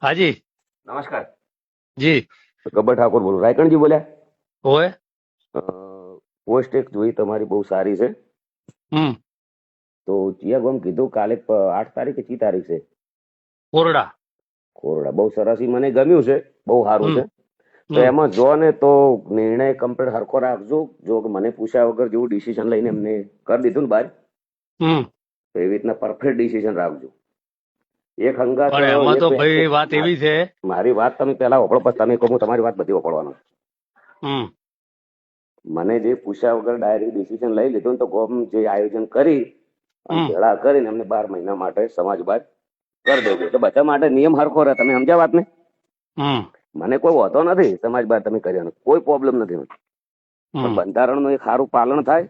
હાજી નમસ્કાર. જી ગબ્બર ઠાકોર બોલું. રાયકણજી બોલ્યા? હોય. અ, પોસ્ટ એક જોઈ તમારી બહુ સારી છે. હમ. તો ચિયા ગોમ કીધું કાલે 8 તારીખ કે કઈ તારીખ છે? કોરડા. ખોરડા બહુ સરસ, ઈ મને ગમ્યું છે, બહુ સારું હમ. છે. તો હમ. એમાં જો ને તો નિર્ણય કમ્પ્લીટ હરખો રાખજો. જો કે મને પૂછ્યા વગર જેવું ડિસિઝન લઈને એમને કરી દીધું ને બહાર, હમ. તો એવી રીતના પરફેક્ટ ડિસિઝન રાખજો. એક હંગાત પણ એમાં તો ભાઈ વાત મા- એવી છે. મારી વાત તમે પહેલા વપડો, પછી તમે કહું તમારી વાત બધી વપડવાનો. હમ. મને જે પૂછ્યા વગર ડાયરેક્ટ ડિસિઝન લઈ લીધું ને, તો ગોમ જે આયોજન કરી અને હમ. ભેળા કરીને એમને 12 મહિના માટે સમાજ બહાર કરી દેજો. એટલે બધા માટે નિયમ હરખો રહે. તમે સમજ્યા વાત ને? હમ. મને કોઈ વાંધો નથી સમાજ બહાર તમે કર્યા, કોઈ પ્રોબ્લેમ નથી. પણ હમ. બંધારણનું એક સારું પાલન થાય,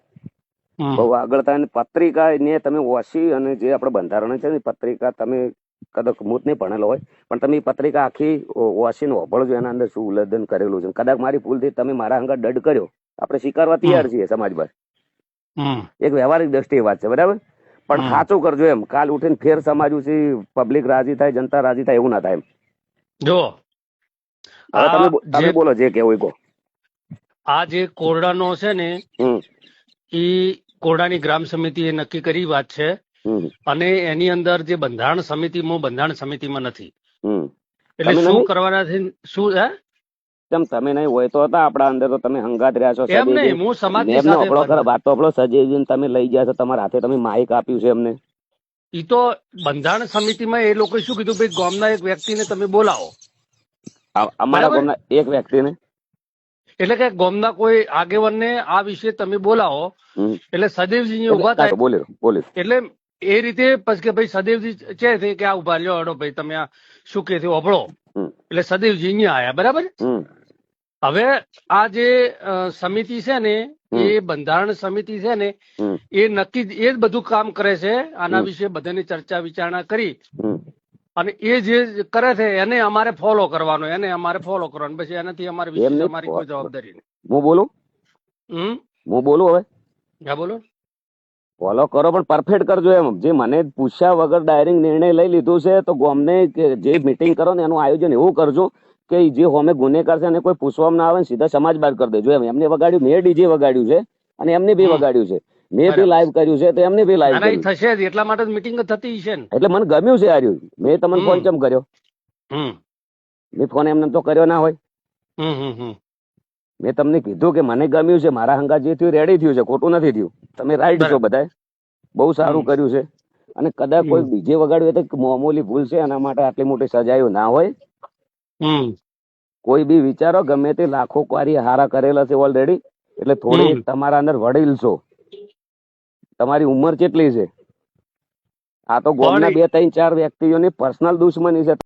હમ. બહુ આગળ થાય. અને પત્રિકા ને તમે વાંચી, અને જે આપણે બંધારણ છે ને પત્રિકા તમે કદાચ હું જ નહીં ભણેલો હોય, પણ તમે એ પત્રિકા આખી વાંચીને વાપરજો. એના અંદર શું ઉલ્લંઘન કરેલું છે. કદાચ મારી ભૂલથી તમે મારા અંગત દંડ કર્યો, આપણે સ્વીકારવા તૈયાર છીએ સમાજ બહાર. હમ. એક વ્યવહારિક દ્રષ્ટિએ વાત છે, બરાબર? પણ હમ. સાચું કરજો. એમ કાલ ઉઠીને ફેર સમાજ ઉછી પબ્લિક રાજી થાય, જનતા રાજી થાય, એવું ના થાય. એમ જો હવે આ જે તમે બોલો જે કેવું હોય કહો. આ જે કોરડાનો છે ને, હમ એ કોરડાની ગ્રામ સમિતિએ નક્કી કરી વાત છે. હમ અને એની અંદર જે બંધારણ સમિતિમાં, બંધારણ સમિતિમાં નથી. હમ એટલે તમે શું નહીં? કરવાના છે? શું હે? કેમ તમે નહીં હોય તો હતા આપણા અંદર, તો તમે હંગાત રહ્યા છો. એમ સજયજી નહીં, હું સમાજની મેમને સાથે આપણો ખરો વાત તો આપણો સજયજીને તમે લઈ ગયા છો, તમારા હાથે તમે માઇક આપ્યું છે એમને. ઈ તો બંધારણ સમિતિમાં એ લોકો શું કીધું, ભાઈ ગામના એક વ્યક્તિને તમે બોલાવો. અમારા બરાબર. ગામના એક વ્યક્તિને. એટલે કે ગામના કોઈ આગેવાનને આ વિશે તમે બોલાવો. હમ એટલે સદેવજી એટલે ઉભા થાય. બોલી. એટલે એ રીતે પછી કે ભાઈ સદેવજી છે કે આ ઉભા લ્યો, હડો ભાઈ તમે આ શું કે છે ઓભળો. હમ એટલે સદેવજી અહીંયા આયા. બરાબર. હમ હવે આ જે સમિતિ છે ને, હમ એ બંધારણ સમિતિ છે ને, હમ એ નક્કી એ જ બધું કામ કરે છે. આના હમ વિશે બધાની ચર્ચા વિચારણા કરી હમ અને એ જે કરે છે એને અમારે ફોલો કરવાનો, એને અમારે ફોલો કરવાનો. પછી એનાથી અમારે એમ વિશેષ નહીં. અમારી કોઈ જવાબદારી નહીં. હું બોલું હમ. હું બોલું હવે. હા બોલો. ફોલો કરો, પણ પરફેક્ટ કરજો. એમ જે મને પૂછ્યા વગર ડાયરેક્ટ નિર્ણય લઈ લીધું છે, તો ગોમને જે મીટિંગ કરો ને એનું આયોજન એવું કરજો કે જે હોમે ગુનેગાર છે એને કોઈ પૂછવામાં ના આવે ને સીધા સમાજ બહાર કરી દેજો. એમને વગાડ્યું, મેં ડીજે વગાડ્યું છે અને એમને બી વગાડ્યું છે. મેં બી બરાબર. લાઈવ કર્યું છે, તો એમને બી લાઈવ ના, એ કર્યું. થશે જ, એટલા માટે મિટિંગ થતી છે ને. એટલે મને ગમ્યું છે. આર્યું મેં તમને ફોન હમ. ચમ કર્યો? હમ. મેં ફોન એમને તો કર્યો ના હોય. હમ. હમ. હમ. મેં તમને કીધું કે મને ગમ્યું છે, મારા હંગા જે થયું રેડી થયું છે, ખોટું નથી થયું. તમે રાઈટ છો બરાબર. બધા, બહુ સારું હમ. કર્યું છે. અને કદાચ કોઈ હમ. ડીજે વગાડ્યું હોય તો મામૂલી ભૂલ છે, એના માટે આટલી મોટી સજાયું ના હોય. હમ. કોઈ બી વિચારો, ગમે તે લાખો કાર્ય હારા કરેલા છે ઓલરેડી. એટલે થોડી હમ. તમારા અંદર વડીલ છો, તમારી ઉંમર કેટલી છે? આ તો પણ ગામના 2 3 4 વ્યક્તિઓની પર્સનલ દુશ્મની છે.